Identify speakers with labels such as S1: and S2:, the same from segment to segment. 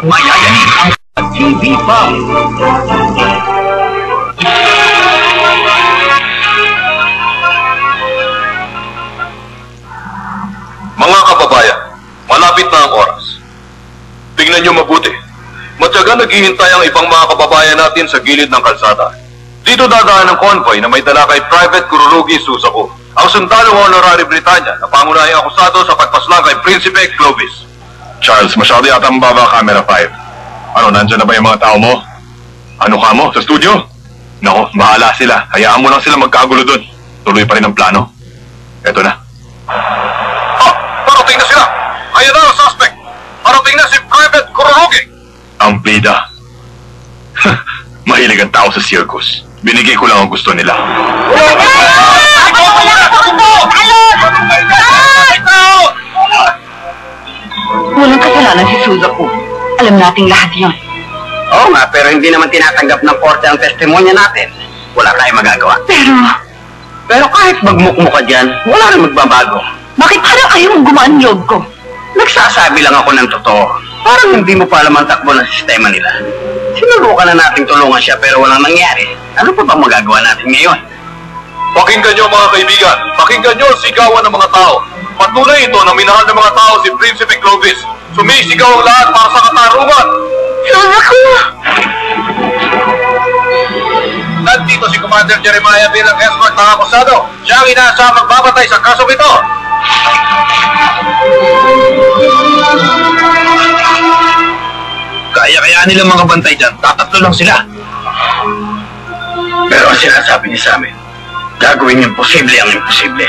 S1: Mayayanig ang TV5.
S2: Mga kababayan, malapit na ang oras. Tingnan niyo mabuti. Matyaga naghihintay ang ibang mga kababayan natin sa gilid ng kalsada. Dito dadaan ang convoy na may dala kay Private Kururugi Susaku, ang sundalo honorary Britanya na pangunahing akusado sa pagpaslang kay Prinsipe Clovis.
S3: Charles, masyado yata ang baba camera 5. Ano, nandyan na ba yung mga tao mo? Ano ka mo? Sa studio? Nako, bahala sila. Hayaan mo lang sila magkagulo doon. Tuloy pa rin ang plano. Eto na.
S2: Parating na sila! Ayan na ang suspect! Parating na si Private Kururugi!
S3: Ang bida. Mahilig ang tao sa circus. Binigay ko lang ang gusto nila.
S4: Walang kasalanan si Suzaku. Alam nating lahat yun.
S1: Oo nga, pero hindi naman tinatanggap ng korte ang testimonya natin. Wala tayong magagawa. Pero kahit magmukmo ka dyan, wala rin magbabago.
S4: Bakit parang ayaw mong gumaan loob ko?
S1: Nagsasabi lang ako ng totoo. Parang hindi mo pa alam ang takbo ng sistema nila. Sinubukan na nating tulungan siya pero walang nangyari. Ano pa bang magagawa natin ngayon?
S2: Pakinggan niyo mga kaibigan. Pakinggan niyo ang sigawan ng mga tao. Patunay ito na minahal ng mga tao si Prinsipe Clovis. Sumisigaw ang lahat para sa katarungan.
S4: Suzaku!
S2: Nandito si Commander Jeremiah bilang escort ng akusado. Siya ang inaasahang magbabatay sa kasong ito.
S1: Kaya nila mga bantay dyan. Tatatlo lang sila. Pero ang sinasabi niya sa amin, gagawin niyang posible ang imposible.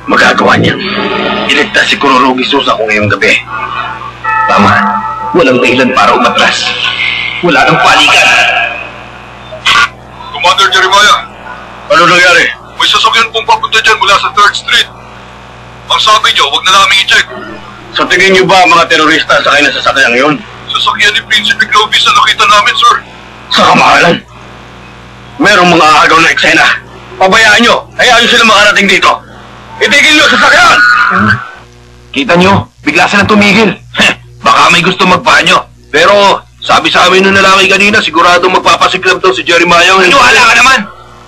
S1: Magagawa niya. Iligtas si Kururugi Suzaku ngayong gabi. Tama. Walang dahilan para umatras. Wala nang palikan.
S2: Commander Jeremiah,
S3: Ano nangyari?
S2: may sasakyan pong papunta dyan mula sa 3rd Street. Ang sabi niyo, huwag na namin i-check.
S3: Sa tingin niyo ba mga terorista sakay na sasakyan yun?
S2: Sasakyan ni Prinsipe Clovis na nakita namin, sir.
S3: Sa kamahalan. Merong mga agaw na eksena. Pabayaan nyo. Hayaan nyo sila makarating dito. Itigil nyo sa sasakyan!
S1: Kita niyo, bigla silang tumigil. Baka may gusto magpanyo. Pero sabi sa amin nung lalaki kanina, siguradong magpapasiklab daw si Jeremiah.
S5: Wala ka naman!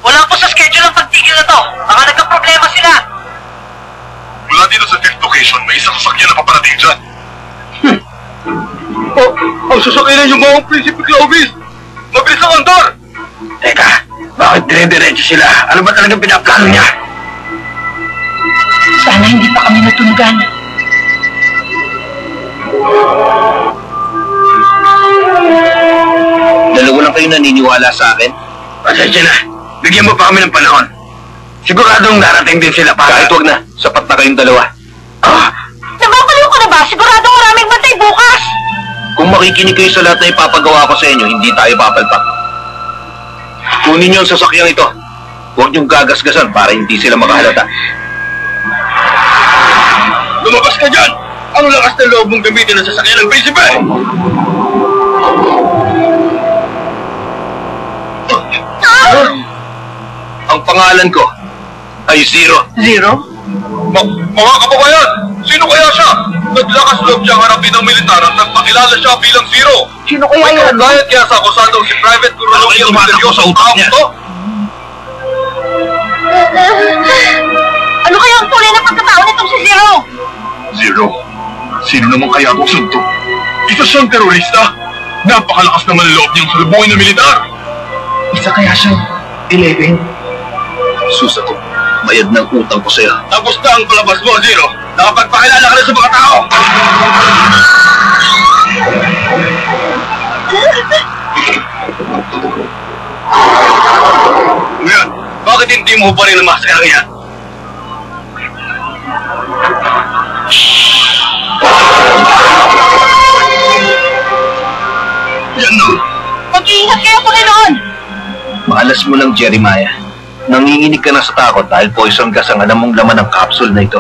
S5: Wala po sa schedule ang pagtigil na to. Baka nagka-problema sila.
S2: Mula dito sa 5th location, may isang sasakyan na paparating dyan.
S3: Ang sasakyan yung mga Prinsipe Clovis!
S2: Mabilis ang andar!
S1: Teka, bakit dire-diretso sila? Ano ba talagang pinaplano niya?
S4: Sana hindi pa kami natunugan.
S1: Dalawa lang kayo naniniwala sa akin? Pasensya na. Bigyan mo pa kami ng panahon. Siguradong darating din sila para... Kahit wag na. Sapat na kayong dalawa.
S4: Nababaliw ko na ba? Sigurado maraming bantay bukas!
S1: Kung makikinig kayo sa lahat na ipapagawa ko sa inyo, hindi tayo papalpak. Kunin niyo ang sasakyang ito. Huwag niyong gagasgasan para hindi sila makahalata.
S3: Lumabas ka dyan! Ang lakas ng loob mong gamitin ang sasakyan ng Prinsipe!
S1: Ang pangalan ko ay Zero.
S4: Zero?
S2: Mga kababayan, sino kaya siya? Naglakas loob siyang harapin ng militar at nagpakilala siya bilang Zero.
S4: Sino kaya
S2: May
S4: yan?
S2: kaugnayan kaya sa akusado si Private Kururugi ang misteryoso
S1: sa utak niya.
S2: to?
S4: Ano kaya ang tunay na pagkatao nitong si Zero?
S3: Zero? Sino naman kaya kung sunto? Isa siyang terorista. Napakalakas naman ang loob niyang salubungin ng militar.
S1: Isa kaya siyang 11? Susaku, bayad ng utang ko sa'yo.
S3: Tapos na ang palabas mo, Zero. Nakapagpakilala ka na sa mga tao. Ngayon, bakit hindi mo pa rin ang maskarang yan? Yan no.
S4: Mag-iingat kayo, Panginoon!
S1: Malas mo lang, Jeremiah. Nanginginig ka na sa takot dahil poison gas ang alam mong laman ng capsule na ito.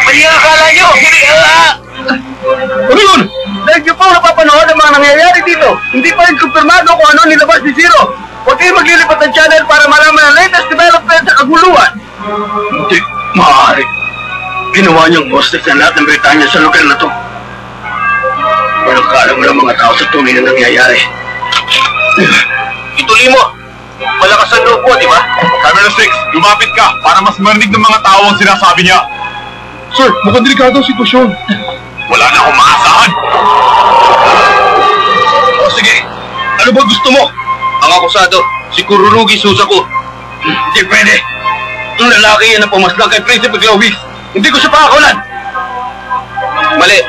S5: Mali ang akala nyo!
S3: Ano yun? Dahil niyo po napapanood ang mga nangyayari dito. Hindi pa rin kumpirmado kung ano nilabas ni Zero. Huwag kayo maglilipat ng channel para malaman ang latest development sa kaguluhan. Hindi, maaari.
S1: Ginawa niyang hostess ng lahat ng Britanya sa lugar na to. Walang kalam ng mga tao sa tunay na nangyayari. Ituloy mo! Malakas ang loob mo, di ba?
S3: Camera 6, lumapit ka para mas marinig ng mga tao ang sinasabi niya.
S1: Sir, mukhang delikado ang sitwasyon.
S3: Wala na akong maasahan.
S1: O sige, ano ba gusto mo? Ang akusado, si Kururugi Suzaku. Hindi pwede. Ang lalaki yan na pumaslang kay Prinsipe Clovis. Hindi ko siya pakakulan. Mali.